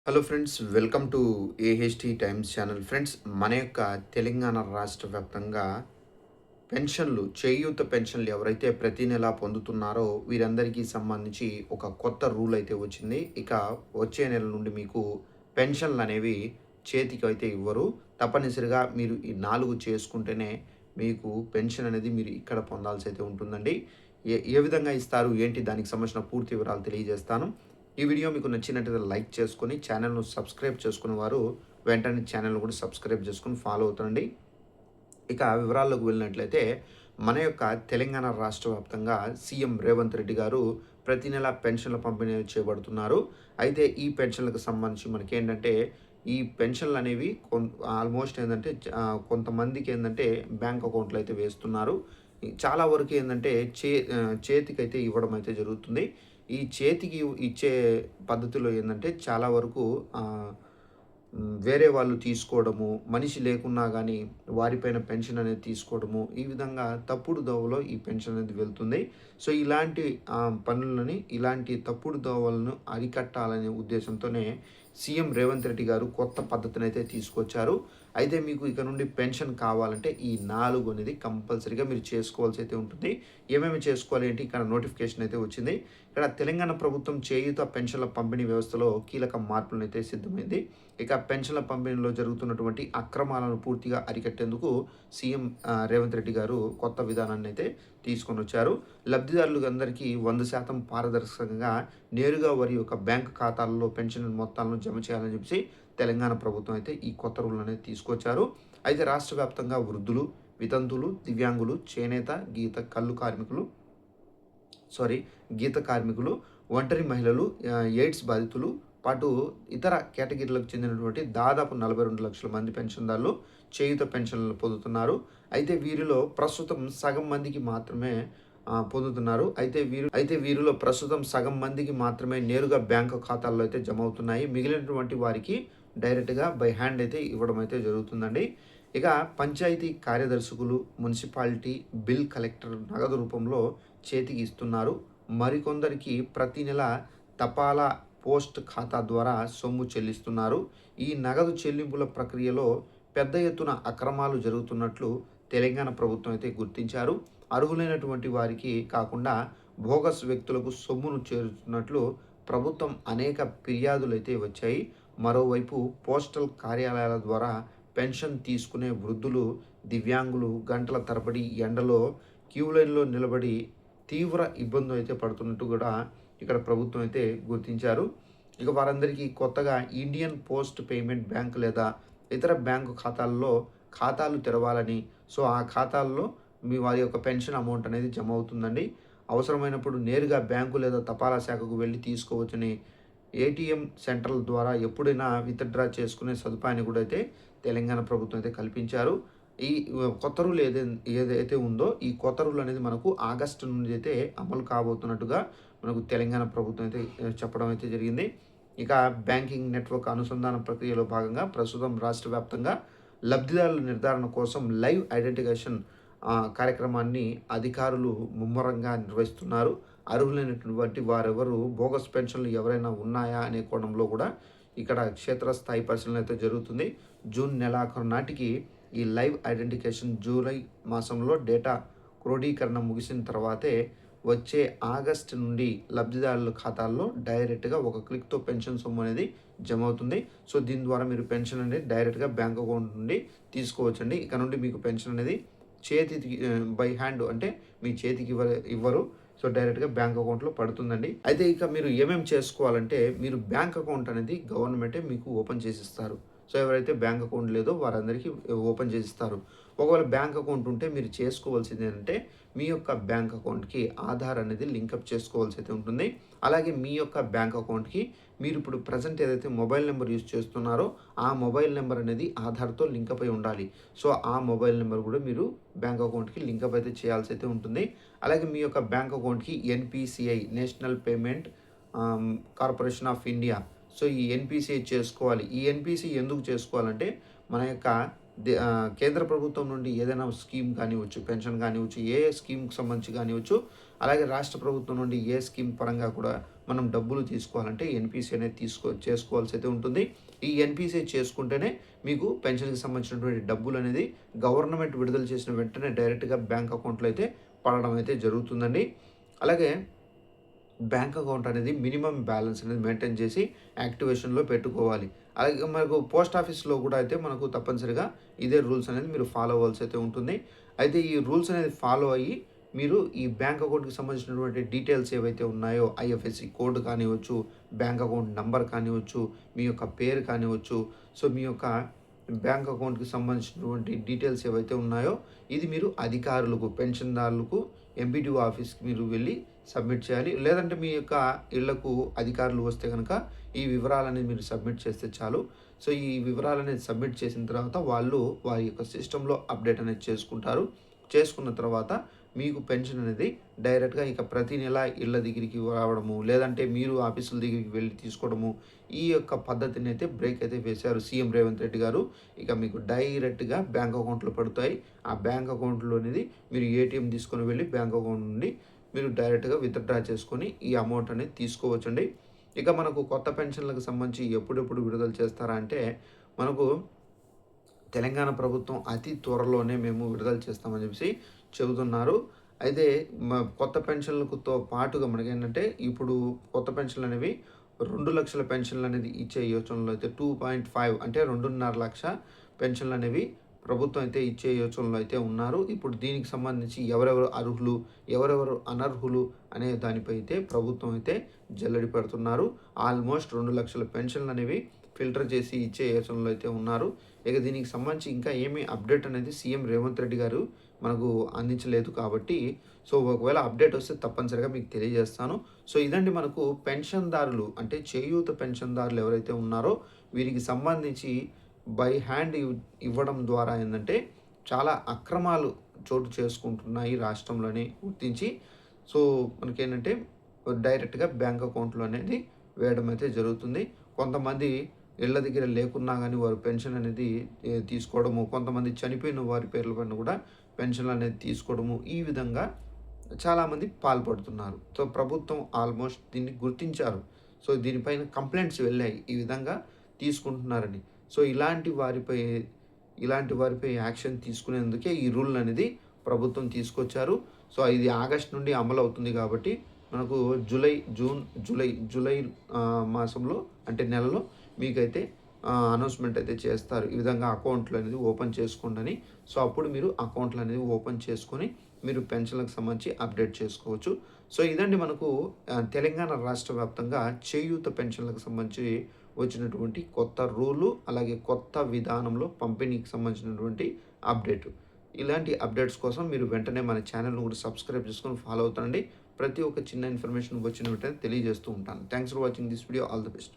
Hello friends, welcome to AHT times channel. Friends, మన యొక్క తెలంగాణ రాష్ట్ర వ్యాప్తంగా పెన్షన్లు, చేయూత పెన్షన్లు ఎవరైతే ప్రతి నెల పొందుతున్నారో వీరందరికీ సంబంధించి ఒక కొత్త రూల్ అయితే వచ్చింది. ఇక వచ్చే నెల నుండి మీకు పెన్షన్లు అనేవి చేతికి అయితే ఇవ్వరు. తప్పనిసరిగా మీరు ఈ 4 చేసుకుంటేనే మీకు పెన్షన్ అనేది మీరు ఇక్కడ పొందాల్సి అయితే ఉంటుందండి. ఏ ఏ విధంగా ఇస్తారు, ఏంటి, దానికి సంబంధించిన పూర్తి వివరాలు తెలియజేస్తాను. ఈ వీడియో మీకు నచ్చినట్లయితే లైక్ చేసుకొని ఛానల్‌ను సబ్స్క్రైబ్ చేసుకున్న వారు వెంటనే ఛానల్‌ను కూడా సబ్స్క్రైబ్ చేసుకొని ఫాలో అవుతుండండి. ఇక వివరాల్లోకి వెళ్ళినట్లయితే మన యొక్క తెలంగాణ రాష్ట్ర వ్యాప్తంగా సీఎం రేవంత్ రెడ్డి గారు ప్రతి నెల పెన్షన్ల పంపిణీ చేయబడుతున్నారు. అయితే ఈ పెన్షన్లకు సంబంధించి మనకేంటంటే ఈ పెన్షన్లు అనేవి ఆల్మోస్ట్ ఏంటంటే కొంతమందికి ఏంటంటే బ్యాంక్ అకౌంట్లు అయితే వేస్తున్నారు. చాలా వరకు ఏంటంటే చేతికైతే ఇవ్వడం అయితే జరుగుతుంది. ఈ చేతికి ఇచ్చే పద్ధతిలో ఏంటంటే చాలా వరకు వేరే వాళ్ళు తీసుకోవడము, మనిషి లేకున్నా గానీ వారిపైన పెన్షన్ అనేది తీసుకోవడము, ఈ విధంగా తప్పుడు దోవలో ఈ పెన్షన్ అనేది వెళ్తుంది. సో, ఇలాంటి ఇలాంటి తప్పుడు దోవలను అరికట్టాలనే ఉద్దేశంతోనే సీఎం రేవంత్ రెడ్డి గారు కొత్త పద్ధతినైతే తీసుకొచ్చారు. అయితే మీకు ఇక నుండి పెన్షన్ కావాలంటే ఈ 4 అనేది కంపల్సరీగా మీరు చేసుకోవాల్సి అయితే ఉంటుంది. ఏమేమి చేసుకోవాలి ఏంటి, ఇక్కడ నోటిఫికేషన్ అయితే వచ్చింది. ఇక్కడ తెలంగాణ ప్రభుత్వం చేయూత పెన్షన్ల పంపిణీ వ్యవస్థలో కీలక మార్పులనైతే సిద్ధమైంది. ఇక పెన్షన్ల పంపిణీలో జరుగుతున్నటువంటి అక్రమాలను పూర్తిగా అరికట్టేందుకు సీఎం రేవంత్ రెడ్డి గారు కొత్త విధానాన్ని అయితే తీసుకొని వచ్చారు. లబ్ధిదారులందరికీ 100% పారదర్శకంగా నేరుగా వారి యొక్క బ్యాంకు ఖాతాలలో పెన్షన్ మొత్తాలను జమ చేయాలని చెప్పి తెలంగాణ ప్రభుత్వం అయితే ఈ కొత్త రూల్ అనేది తీసుకొచ్చారు. అయితే రాష్ట్ర వ్యాప్తంగా వృద్ధులు, వితంతువులు, దివ్యాంగులు, చేనేత, గీత కార్మికులు, ఒంటరి మహిళలు, ఎయిడ్స్ బాధితులు పాటు ఇతర కేటగిరీలకు చెందినటువంటి దాదాపు 42 లక్షల మంది పెన్షన్దారులు చేయూత పెన్షన్లు పొందుతున్నారు. అయితే వీరిలో ప్రస్తుతం సగం మందికి మాత్రమే పొందుతున్నారు. అయితే వీరిలో ప్రస్తుతం సగం మందికి మాత్రమే నేరుగా బ్యాంకు ఖాతాల్లో అయితే జమ అవుతున్నాయి. మిగిలినటువంటి వారికి డైరెక్ట్‌గా బై హ్యాండ్ అయితే ఇవ్వడం అయితే జరుగుతుందండి. ఇక పంచాయతీ కార్యదర్శకులు, మున్సిపాలిటీ బిల్ కలెక్టర్ నగదు రూపంలో చేతికి ఇస్తున్నారు. మరికొందరికి ప్రతి నెల తపాలా పోస్ట్ ఖాతా ద్వారా సొమ్ము చెల్లిస్తున్నారు. ఈ నగదు చెల్లింపుల ప్రక్రియలో పెద్ద ఎత్తున అక్రమాలు జరుగుతున్నట్లు తెలంగాణ ప్రభుత్వం అయితే గుర్తించారు. అర్హులైనటువంటి వారికి కాకుండా బోగస్ వ్యక్తులకు సొమ్మును చేరుతున్నట్లు ప్రభుత్వం అనేక ఫిర్యాదులు అయితే వచ్చాయి. మరోవైపు పోస్టల్ కార్యాలయాల ద్వారా పెన్షన్ తీసుకునే వృద్ధులు, దివ్యాంగులు గంటల తరబడి ఎండలో క్యూ లైన్‌లో నిలబడి తీవ్ర ఇబ్బందులు అయితే పడుతున్నట్టు కూడా ఇక్కడ ప్రభుత్వం అయితే గుర్తించారు. ఇక వారందరికీ కొత్తగా ఇండియన్ పోస్ట్ పేమెంట్ బ్యాంక్ లేదా ఇతర బ్యాంకు ఖాతాల్లో ఖాతాలు తెరవాలని, సో ఆ ఖాతాల్లో వారి యొక్క పెన్షన్ అమౌంట్ అనేది జమ అవుతుందండి. అవసరమైనప్పుడు నేరుగా బ్యాంకు లేదా తపాలా శాఖకు వెళ్ళి తీసుకోవచ్చని, ఏటీఎం సెంటర్ల ద్వారా ఎప్పుడైనా విత్‌డ్రా చేసుకునే సదుపాయాన్ని కూడా అయితే తెలంగాణ ప్రభుత్వం అయితే కల్పించారు. ఈ కొత్త రూల్ ఏదైతే ఉందో ఈ కొత్త రూల్ అనేది మనకు ఆగస్టు నుండి అయితే అమలు కాబోతున్నట్టుగా మనకు తెలంగాణ ప్రభుత్వం అయితే చెప్పడం అయితే జరిగింది. ఇక బ్యాంకింగ్ నెట్వర్క్ అనుసంధాన ప్రక్రియలో భాగంగా ప్రస్తుతం రాష్ట్ర వ్యాప్తంగా లబ్ధిదారుల నిర్ధారణ కోసం లైవ్ ఐడెంటిఫికేషన్ కార్యక్రమాన్ని అధికారులు ముమ్మరంగా నిర్వహిస్తున్నారు. అర్హులైనటువంటి వారెవరు బోగస్ పెన్షన్లు ఎవరైనా ఉన్నాయా అనే కోణంలో కూడా ఇక్కడ క్షేత్రస్థాయి పరిశీలన అయితే జరుగుతుంది. జూన్ నెలాఖరు నాటికి ఈ లైవ్ ఐడెంటిఫికేషన్, జూలై మాసంలో డేటా క్రోడీకరణ ముగిసిన తర్వాతే వచ్చే ఆగస్టు నుండి లబ్ధిదారుల ఖాతాల్లో డైరెక్ట్‌గా ఒక క్లిక్‌తో పెన్షన్ సొమ్ము అనేది జమ అవుతుంది. సో, దీని ద్వారా మీరు పెన్షన్ అనేది డైరెక్ట్‌గా బ్యాంక్ అకౌంట్ నుండి తీసుకోవచ్చండి. ఇక నుండి మీకు పెన్షన్ అనేది చేతికి బై హ్యాండ్ అంటే మీ చేతికి ఇవ్వరు. సో, డైరెక్ట్‌గా బ్యాంక్ అకౌంట్‌లో పడుతుందండి. అయితే ఇక మీరు ఏమేమి చేసుకోవాలంటే, మీరు బ్యాంక్ అకౌంట్ అనేది గవర్నమెంటే మీకు ఓపెన్ చేసిస్తారు. సో, ఎవరైతే బ్యాంక్ అకౌంట్ లేదో వారందరికీ ఓపెన్ చేసిస్తారు. ఒకవేళ బ్యాంక్ అకౌంట్ ఉంటే మీరు చేసుకోవాల్సింది ఏంటంటే, మీ యొక్క బ్యాంక్ అకౌంట్‌కి ఆధార్ అనేది లింకప్ చేసుకోవాల్సి అయితే ఉంటుంది. అలాగే మీ యొక్క బ్యాంక్ అకౌంట్‌కి మీరు ఇప్పుడు ప్రెజెంట్ ఏదైతే మొబైల్ నెంబర్ యూజ్ చేస్తున్నారో ఆ మొబైల్ నెంబర్ అనేది ఆధార్‌తో లింకప్ అయి ఉండాలి. సో, ఆ మొబైల్ నెంబర్ కూడా మీరు బ్యాంక్ అకౌంట్‌కి లింకప్ అయితే చేయాల్సి అయితే ఉంటుంది. అలాగే మీ యొక్క బ్యాంక్ అకౌంట్‌కి NPCI, national payment corporation of India, so ఈ ఎన్‌పీసీఐ చేసుకోవాలి. ఈ ఎన్‌పీసీ ఎందుకు చేసుకోవాలంటే మన యొక్క కేంద్ర ప్రభుత్వం నుండి ఏదైనా స్కీమ్ కానివ్వచ్చు, పెన్షన్ కానివ్వచ్చు, ఏ స్కీమ్‌కి సంబంధించి కానివ్వచ్చు, అలాగే రాష్ట్ర ప్రభుత్వం నుండి ఏ స్కీమ్ పరంగా కూడా మనం డబ్బులు తీసుకోవాలంటే ఎన్‌పీసీ అనేది చేసుకోవాల్సి అయితే ఉంటుంది. ఈ ఎన్‌పీసీ చేసుకుంటేనే మీకు పెన్షన్‌కి సంబంధించినటువంటి డబ్బులనేది గవర్నమెంట్ విడుదల చేసిన వెంటనే డైరెక్ట్‌గా బ్యాంక్ అకౌంట్‌లో అయితే పడడం అయితే జరుగుతుందండి. అలాగే బ్యాంక్ అకౌంట్ అనేది మినిమమ్ బ్యాలెన్స్ అనేది మెయింటైన్ చేసి యాక్టివేషన్‌లో పెట్టుకోవాలి. అలాగే మనకు పోస్ట్ ఆఫీస్‌లో కూడా అయితే మనకు తప్పనిసరిగా ఇదే రూల్స్ అనేది మీరు ఫాలో అవ్వాల్సి అయితే ఉంటుంది. అయితే ఈ రూల్స్ అనేది ఫాలో అయ్యి మీరు ఈ బ్యాంక్ అకౌంట్‌కి సంబంధించినటువంటి డీటెయిల్స్ ఏవైతే ఉన్నాయో ఐఎఫ్ఎస్‌సి కోడ్ కానివ్వచ్చు, బ్యాంక్ అకౌంట్ నంబర్ కానివ్వచ్చు, మీ యొక్క పేరు కానివ్వచ్చు, సో మీ యొక్క బ్యాంక్ అకౌంట్‌కి సంబంధించినటువంటి డీటెయిల్స్ ఏవైతే ఉన్నాయో ఇది మీరు అధికారులకు, పెన్షన్‌దారులకు ఎంపీడీఓ ఆఫీస్‌కి మీరు వెళ్లి సబ్మిట్ చేయాలి. లేదంటే మీ యొక్క ఇళ్లకు అధికారులు వస్తే గనక ఈ వివరాలనేది మీరు సబ్మిట్ చేస్తే చాలు. సో, ఈ వివరాలనేది సబ్మిట్ చేసిన తర్వాత వాళ్ళు వారి యొక్క సిస్టమ్‌లో అప్డేట్ అనేది చేసుకుంటారు. చేసుకున్న తర్వాత మీకు పెన్షన్ అనేది డైరెక్ట్‌గా ఇక ప్రతి నెల ఇళ్ళ దగ్గరికి రావడము, లేదంటే మీరు ఆఫీసుల దగ్గరికి వెళ్లి తీసుకోవడము, ఈ యొక్క పద్ధతిని అయితే బ్రేక్ అయితే వేశారు సీఎం రేవంత్ రెడ్డి గారు. ఇక మీకు డైరెక్ట్‌గా బ్యాంక్ అకౌంట్‌లో పడతాయి. ఆ బ్యాంక్ అకౌంట్‌లో అనేది మీరు ఏటీఎం తీసుకొని వెళ్లి బ్యాంక్ అకౌంట్ నుండి మీరు డైరెక్ట్‌గా విత్‌డ్రా చేసుకొని ఈ అమౌంట్ అనేది తీసుకోవచ్చండి. ఇక మనకు కొత్త పెన్షన్‌లకు సంబంధించి ఎప్పుడెప్పుడు విడుదల చేస్తారా అంటే, మనకు తెలంగాణ ప్రభుత్వం అతి త్వరలోనే మేము విడుదల చేస్తామని చెప్పేసి చెబుతున్నారు. అయితే కొత్త పెన్షన్‌లతో పాటుగా మనకేంటంటే, ఇప్పుడు కొత్త పెన్షన్‌లనేవి 2,00,000 పెన్షన్‌లనేది ఇచ్చే యోచనలో అయితే 2.5 అంటే 2.5 లక్ష పెన్షన్‌లనేవి ప్రభుత్వం అయితే ఇచ్చే యోచనలో అయితే ఉన్నారు. ఇప్పుడు దీనికి సంబంధించి ఎవరెవరు అర్హులు, ఎవరెవరు అనర్హులు అనే దానిపై అయితే ప్రభుత్వం అయితే జల్లెడ పడుతున్నారు. ఆల్మోస్ట్ 2,00,000 పెన్షన్‌లనేవి ఫిల్టర్ చేసి ఇచ్చే యోచనలో అయితే ఉన్నారు. ఇక దీనికి సంబంధించి ఇంకా ఏమీ అప్డేట్ అనేది సీఎం రేవంత్ రెడ్డి గారు మనకు అందించలేదు కాబట్టి, సో ఒకవేళ అప్డేట్ వస్తే తప్పనిసరిగా మీకు తెలియజేస్తాను. సో ఇదండి మనకు పెన్షన్‌దారులు అంటే చేయూత పెన్షన్‌దారులు ఎవరైతే ఉన్నారో వీరికి సంబంధించి బై హ్యాండ్ ఇవ్వడం ద్వారా ఏందంటే చాలా అక్రమాలు చోటు చేసుకుంటున్నాయి రాష్ట్రంలోని గుర్తించి. సో మనకేంటంటే డైరెక్ట్‌గా బ్యాంక్ అకౌంట్‌లో అనేది వేయడం అయితే జరుగుతుంది. కొంతమంది ఇళ్ళ దగ్గర లేకున్నా గానీ వారు పెన్షన్ అనేది తీసుకోవడము, కొంతమంది చనిపోయిన వారి పేర్ల పైన కూడా పెన్షన్‌లనేది తీసుకోవడము, ఈ విధంగా చాలామంది పాల్పడుతున్నారు. సో, ప్రభుత్వం ఆల్మోస్ట్ దీన్ని గుర్తించారు. సో, దీనిపైన కంప్లెయింట్స్ వెళ్ళాయి. ఈ విధంగా తీసుకుంటున్నారని. సో, ఇలాంటి వారిపై యాక్షన్ తీసుకునేందుకే ఈ రూల్‌ననేది ప్రభుత్వం తీసుకొచ్చారు. సో, ఇది ఆగస్ట్ నుండి అమలవుతుంది కాబట్టి మనకు జూలై మాసంలో అంటే నెలలో మీకైతే అనౌన్స్‌మెంట్ అయితే చేస్తారు. ఈ విధంగా అకౌంట్‌లనేది ఓపెన్ చేసుకోండని. సో, అప్పుడు మీరు అకౌంట్‌లనేది ఓపెన్ చేసుకొని మీరు పెన్షన్‌లకు సంబంధించి అప్డేట్ చేసుకోవచ్చు. సో, ఇదండి మనకు తెలంగాణ రాష్ట్ర వ్యాప్తంగా చేయూత పెన్షన్‌లకు సంబంధించి వచ్చినటువంటి కొత్త రూలు, అలాగే కొత్త విధానంలో పంపిణీకి సంబంధించినటువంటి అప్డేటు. ఇలాంటి అప్డేట్స్ కోసం మీరు వెంటనే మన ఛానెల్‌ని కూడా సబ్స్క్రైబ్ చేసుకొని ఫాలో అవుతాండి. ప్రతి ఒక్క చిన్న ఇన్ఫర్మేషన్ వచ్చిన వెంటనే తెలియజేస్తూ ఉంటాను. Thanks for watching this video. All the best.